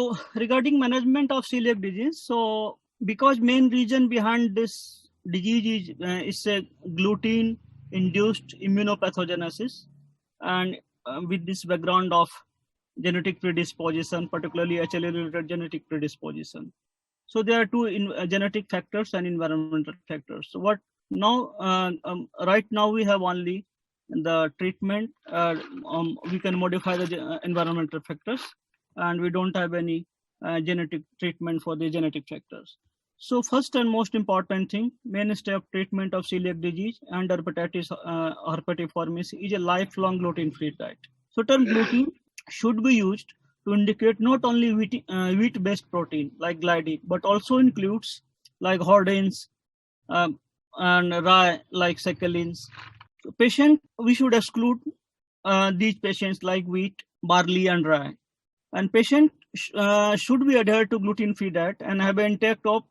So regarding management of celiac disease, so because main reason behind this disease is a gluten-induced immunopathogenesis, and with this background of genetic predisposition, particularly HLA-related genetic predisposition. So there are two genetic factors and environmental factors. So what now? Right now we have only the treatment. We can modify the environmental factors, and we don't have any genetic treatment for the genetic factors. So first and most important thing, mainstay of treatment of celiac disease and hepatitis herpetiformis is a lifelong gluten-free diet. So term gluten should be used to indicate not only wheat-based protein like gliadin, but also includes like hordeins and rye like secalins. So we should exclude these patients like wheat, barley, and rye. And patient should be adhered to gluten-free diet and have an intake of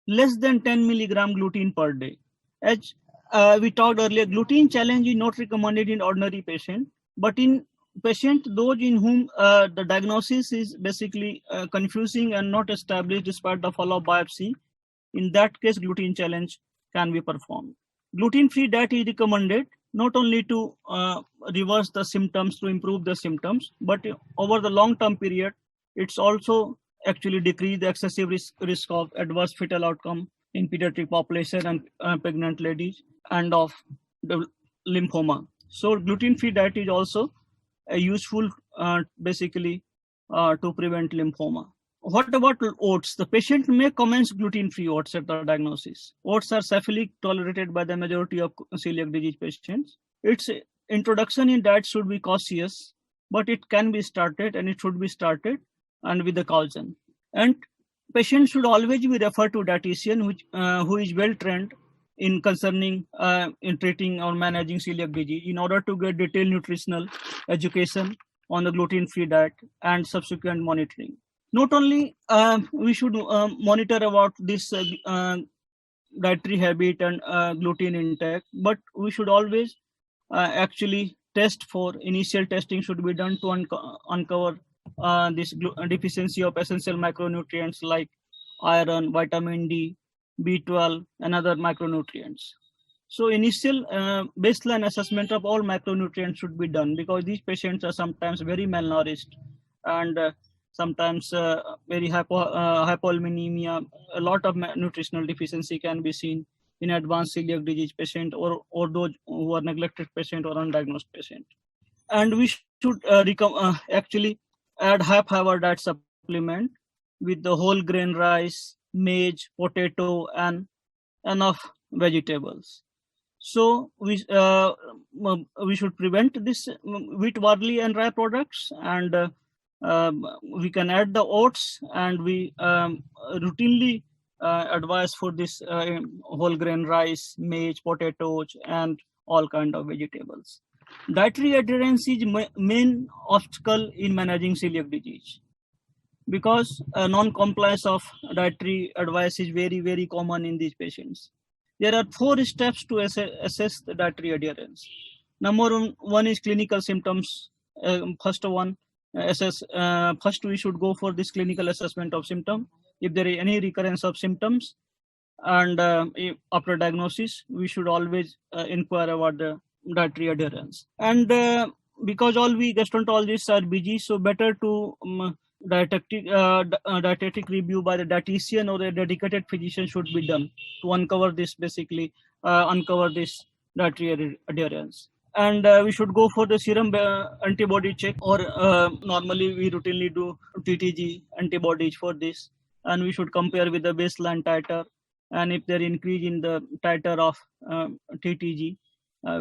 less than 10 milligram gluten per day. As we talked earlier, gluten challenge is not recommended in ordinary patient, but in patient, those in whom the diagnosis is basically confusing and not established despite the follow-up biopsy, in that case, gluten challenge can be performed. Gluten-free diet is recommended not only to reverse the symptoms, to improve the symptoms, but over the long-term period, it's also actually decrease the excessive risk of adverse fetal outcome in pediatric population and pregnant ladies and of the lymphoma. So gluten-free diet is also useful basically to prevent lymphoma. What about oats? The patient may commence gluten-free oats at the diagnosis. Oats are safely tolerated by the majority of celiac disease patients. Its introduction in diet should be cautious, but it can be started and it should be started and with the caution. And patients should always be referred to dietitian who is well trained in concerning in treating or managing celiac disease in order to get detailed nutritional education on the gluten-free diet and subsequent monitoring. Not only we should monitor about this dietary habit and gluten intake, but we should always actually test for initial testing should be done to uncover this deficiency of essential micronutrients like iron, vitamin D, B12, and other micronutrients. So initial baseline assessment of all macronutrients should be done because these patients are sometimes very malnourished and sometimes very hypoalbuminemia. A lot of nutritional deficiency can be seen in advanced celiac disease patient or those who are neglected patient or undiagnosed patient. And we should actually add high-fiber diet supplement with the whole grain rice, maize, potato, and enough vegetables. So we should prevent this wheat, barley, and rye products, and we can add the oats, and we routinely advise for this whole grain rice, maize, potatoes, and all kind of vegetables. Dietary adherence is main obstacle in managing celiac disease because non-compliance of dietary advice is very, very common in these patients. There are 4 steps to assess the dietary adherence. Number one is clinical symptoms. First we should go for this clinical assessment of symptom. If there is any recurrence of symptoms, and after diagnosis, we should always inquire about the dietary adherence. And because all we gastroenterologists are busy, so better to dietetic review by the dietitian or a dedicated physician should be done to uncover this dietary adherence. And we should go for the serum antibody check, or normally we routinely do TTG antibodies for this, and we should compare with the baseline titer, and if there increase in the titer of TTG,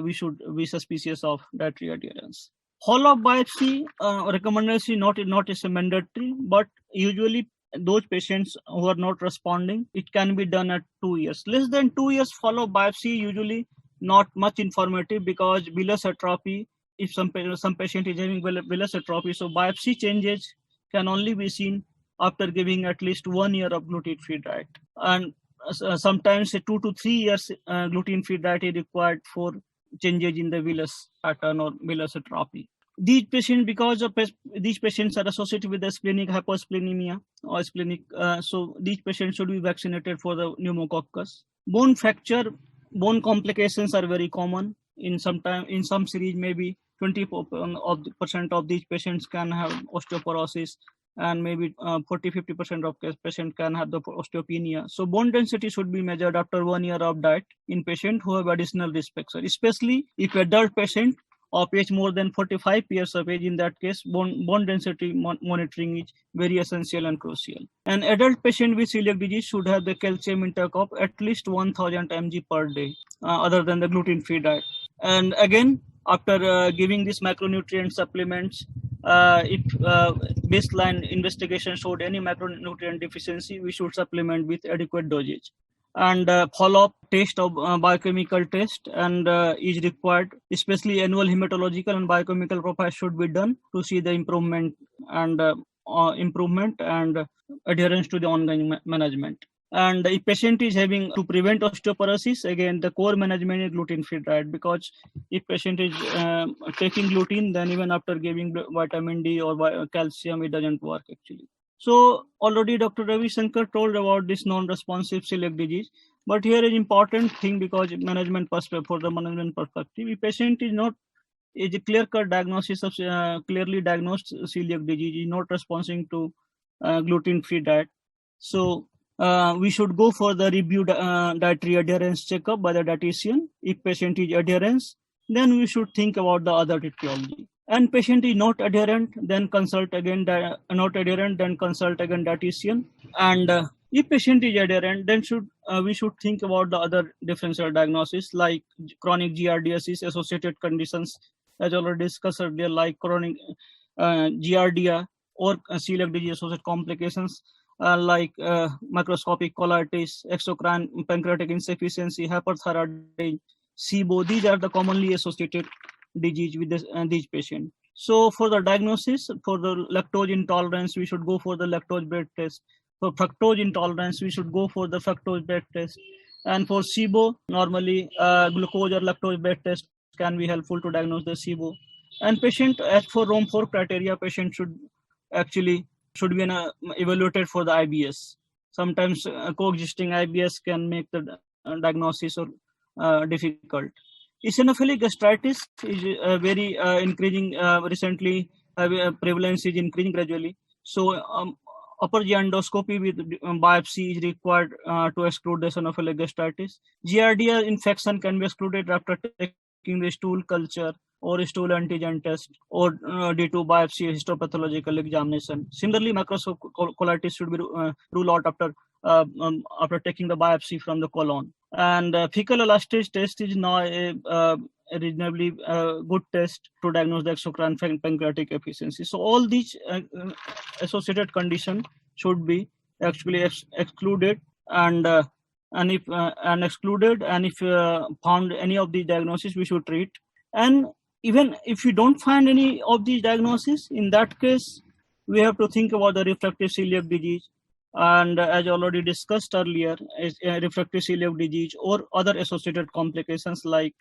we should be suspicious of dietary adherence. Follow-up biopsy recommendation not is mandatory, but usually those patients who are not responding, it can be done at 2 years. Less than 2 years follow-up biopsy usually not much informative because villus atrophy, if some patient is having villus atrophy, so biopsy changes can only be seen after giving at least 1 year of gluten-free diet. And sometimes 2 to 3 years gluten-free diet is required for changes in the villus pattern or villus atrophy. these patients, because of these patients are associated with the splenic hypersplenemia or splenic, so these patients should be vaccinated for the pneumococcus. Bone fracture, bone complications are very common. In some series, maybe 20% of these patients can have osteoporosis, and maybe 40-50% of patients can have the osteopenia. So bone density should be measured after 1 year of diet in patients who have additional risk factor, especially if adult patient of age more than 45 years of age. In that case, bone density monitoring is very essential and crucial. An adult patient with celiac disease should have the calcium intake of at least 1000 mg per day, other than the gluten-free diet. And again, after giving these macronutrient supplements, if baseline investigation showed any macronutrient deficiency, we should supplement with adequate dosage. And follow-up test of biochemical test and is required, especially annual hematological and biochemical profile should be done to see the improvement and adherence to the ongoing management. And if patient is having to prevent osteoporosis, again the core management is gluten-free diet, because if patient is taking gluten, then even after giving vitamin D or calcium, it doesn't work actually. So already Dr. Ravi Shankar told about this non-responsive celiac disease, but here is important thing, because management perspective, for the management perspective, if patient is a clear-cut diagnosis of clearly diagnosed celiac disease, is not responding to gluten-free diet, so we should go for the reviewed dietary adherence checkup by the dietitian. If patient is adherence, then we should think about the other etiology. And patient is not adherent, then consult again dietitian. And if patient is adherent, then we should think about the other differential diagnosis, like chronic giardiasis associated conditions, as already discussed earlier, like chronic giardia or celiac disease associated complications, like macroscopic colitis, exocrine pancreatic insufficiency, hyperthyroidism, SIBO. These are the commonly associated disease with these patients. So for the diagnosis, for the lactose intolerance, we should go for the lactose bread test. For fructose intolerance, we should go for the fructose bread test. And for SIBO, normally glucose or lactose bread test can be helpful to diagnose the SIBO. And patient, as for Rome 4 criteria, patient should be evaluated for the IBS. Sometimes coexisting IBS can make the diagnosis or difficult. Eosinophilic gastritis is very increasing recently. Prevalence is increasing gradually. So upper GI endoscopy with biopsy is required to exclude the eosinophilic gastritis. Giardia infection can be excluded after taking the stool culture or stool antigen test, or due to biopsy histopathological examination. Similarly, macroscopic colitis should be ruled out after taking the biopsy from the colon. And fecal elastase test is now a reasonably good test to diagnose the exocrine pancreatic efficiency. So all these associated conditions should be actually excluded and excluded. And if found any of these diagnoses, we should treat. And even if we don't find any of these diagnoses, in that case, we have to think about the refractive celiac disease. And as already discussed earlier, refractive celiac disease or other associated complications like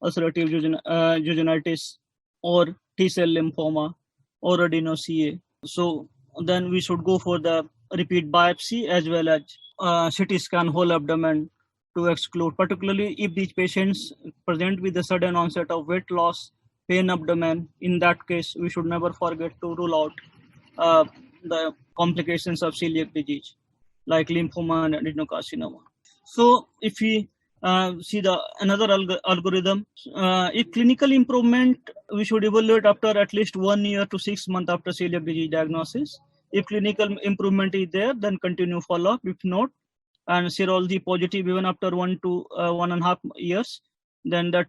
ulcerative uveitis or T-cell lymphoma or adenoCA. So then we should go for the repeat biopsy as well as CT scan whole abdomen to exclude, particularly if these patients present with the sudden onset of weight loss, pain abdomen. In that case, we should never forget to rule out the complications of celiac disease like lymphoma and adenocarcinoma. So if we see another algorithm, if clinical improvement, we should evaluate after at least 1 year to 6 months after celiac disease diagnosis. If clinical improvement is there, then continue follow-up. If not, and serology positive even after 1 to 1.5 years, then that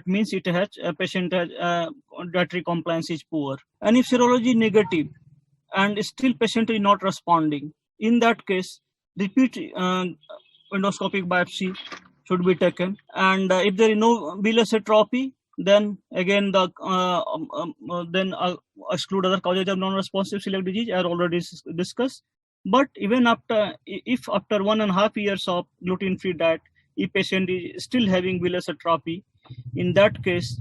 means a patient has dietary compliance is poor. And if serology negative and still patient is not responding, in that case, repeat endoscopic biopsy should be taken. And if there is no villus atrophy, then again exclude other causes of non-responsive celiac disease, as already discussed. But even after 1.5 years of gluten-free diet, if patient is still having villus atrophy, in that case,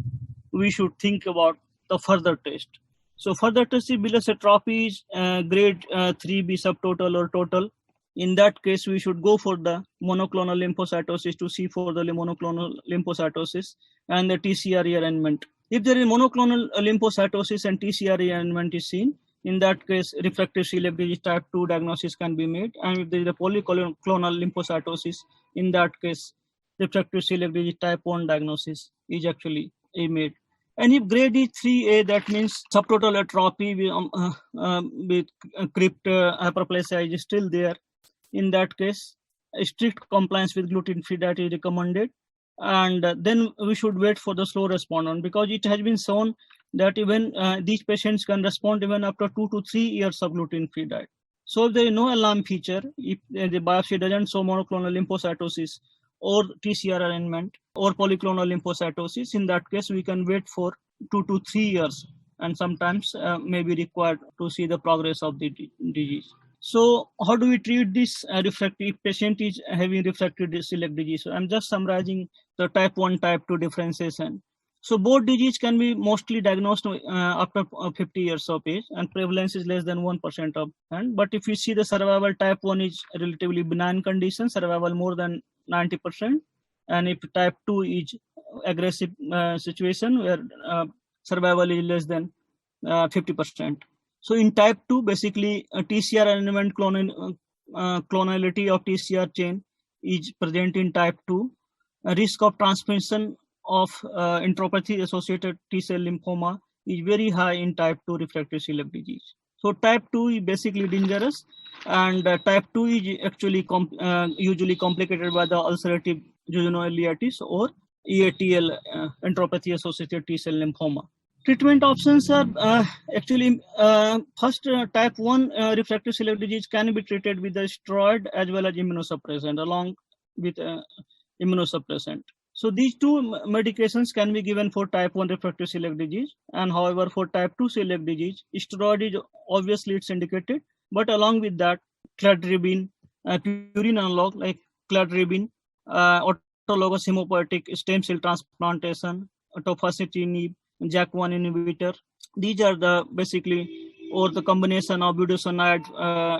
we should think about the further test. So further test is bullous atrophy is grade 3B subtotal or total. In that case, we should go for the monoclonal lymphocytosis to see for the monoclonal lymphocytosis and the TCR rearrangement. If there is monoclonal lymphocytosis and TCR rearrangement is seen, in that case, refractory celiac disease type 2 diagnosis can be made. And if there is a polyclonal lymphocytosis, in that case, refractory celiac disease type 1 diagnosis is actually made. And if grade is 3A, that means subtotal atrophy with crypt hyperplasia is still there. In that case, strict compliance with gluten-free diet is recommended. And then we should wait for the slow respondent, because it has been shown that even these patients can respond even after 2 to 3 years of gluten-free diet. So if there is no alarm feature, if the biopsy doesn't show monoclonal lymphocytosis or TCR arrangement or polyclonal lymphocytosis, in that case, we can wait for 2 to 3 years and sometimes may be required to see the progress of the disease. So how do we treat this refractory patient is having refractory celiac disease? So I'm just summarizing the type 1, type 2 differentiation. So both disease can be mostly diagnosed after 50 years of age, and prevalence is less than 1% of. But if you see the survival, type 1 is relatively benign condition, survival more than 90%. And if type 2 is aggressive situation where survival is less than 50%. So in type 2, basically TCR arrangement clonality of TCR chain is present in type 2. A risk of transmission of enteropathy associated T-cell lymphoma is very high in type 2 refractory celiac disease. So type 2 is basically dangerous, and type 2 is actually usually complicated by the ulcerative jejunal-ileitis or EATL, enteropathy associated T-cell lymphoma. Treatment options are actually first type 1 refractory celiac disease can be treated with the steroid as well as immunosuppressant along with immunosuppressant. So these two medications can be given for type 1 refractory celiac disease, and however for type 2 celiac disease, steroid is obviously it's indicated, but along with that, cladribine, purine analog like cladribine, autologous hemopoietic stem cell transplantation, tofacitinib, JAK1 inhibitor. These are the basically, or the combination of budesonide,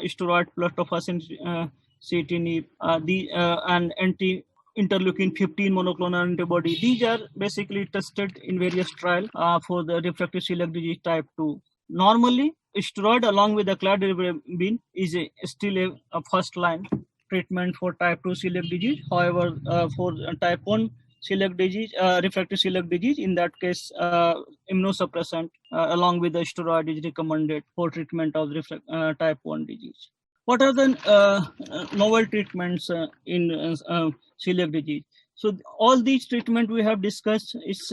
steroid plus tofacitinib, and anti-interleukin 15 monoclonal antibody. These are basically tested in various trials for the refractory celiac disease type 2. Normally, steroid along with the cladribine is still a first line treatment for type 2 celiac disease. However, for type 1 celiac disease, refractory celiac disease, in that case, immunosuppressant along with the steroid is recommended for treatment of type 1 disease. What are the novel treatments in celiac disease? So all these treatment we have discussed is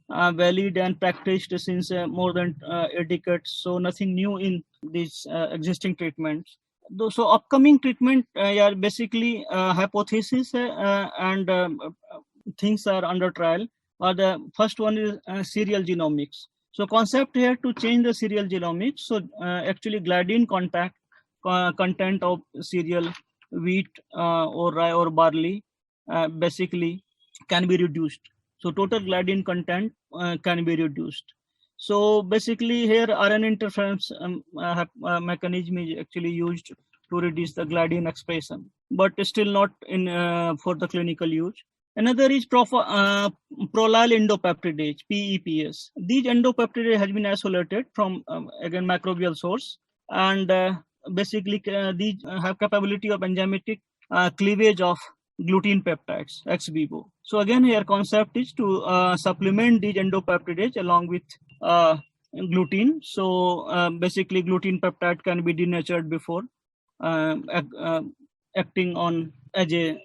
valid and practiced since more than a decade. So nothing new in these existing treatments. So upcoming treatment are basically hypothesis and things are under trial. The first one is serial genomics. So concept here to change the serial genomics. So actually gliadin content of cereal, wheat or rye or barley basically can be reduced. So total gliadin content can be reduced. So basically here RNA interference mechanism is actually used to reduce the gliadin expression, but still not in for the clinical use. Another is prolyl endopeptidase, PEPS. These endopeptidase has been isolated from again microbial source, and basically these have capability of enzymatic cleavage of gluten peptides ex vivo. So again here concept is to supplement these endopeptidase along with gluten. So basically gluten peptide can be denatured before acting on as a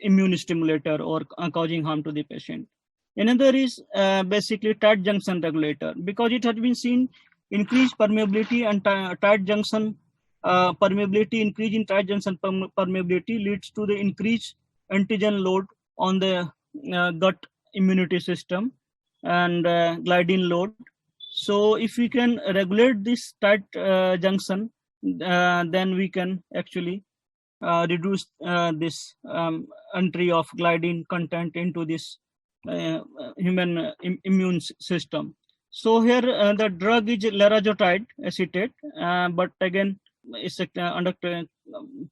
immune stimulator or causing harm to the patient. Another is basically tight junction regulator, because it has been seen increased permeability and tight junction permeability, increase in tight junction permeability leads to the increased antigen load on the gut immunity system and gliadin load. So if we can regulate this tight junction, then we can actually reduce this entry of gliadin content into this human immune system. So here the drug is liraglutide acetate, but again it's under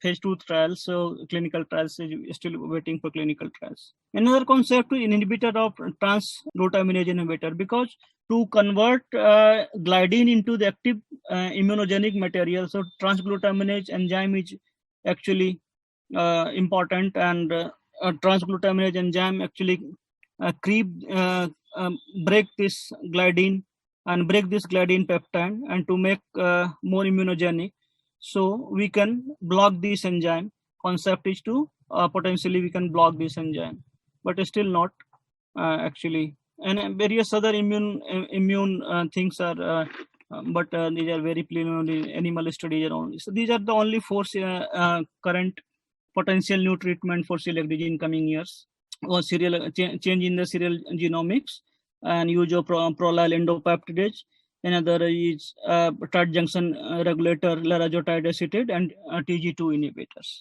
phase 2 trials, so clinical trials is still waiting for clinical trials. Another concept is inhibitor of transglutaminase inhibitor, because to convert gliadin into the active immunogenic material, so transglutaminase enzyme is actually important, and transglutaminase enzyme actually break this gliadin and break this gliadin peptide and to make more immunogenic. So we can block this enzyme. Concept is to potentially we can block this enzyme, but still not actually. And various other immune things are, but these are very preliminary animal studies only. So these are the only four current potential new treatment for celiac disease in coming years. Or change in the serial genomics and use of prolyl endopeptidase. Another is tight junction regulator liraglutide acetate and TG2 inhibitors.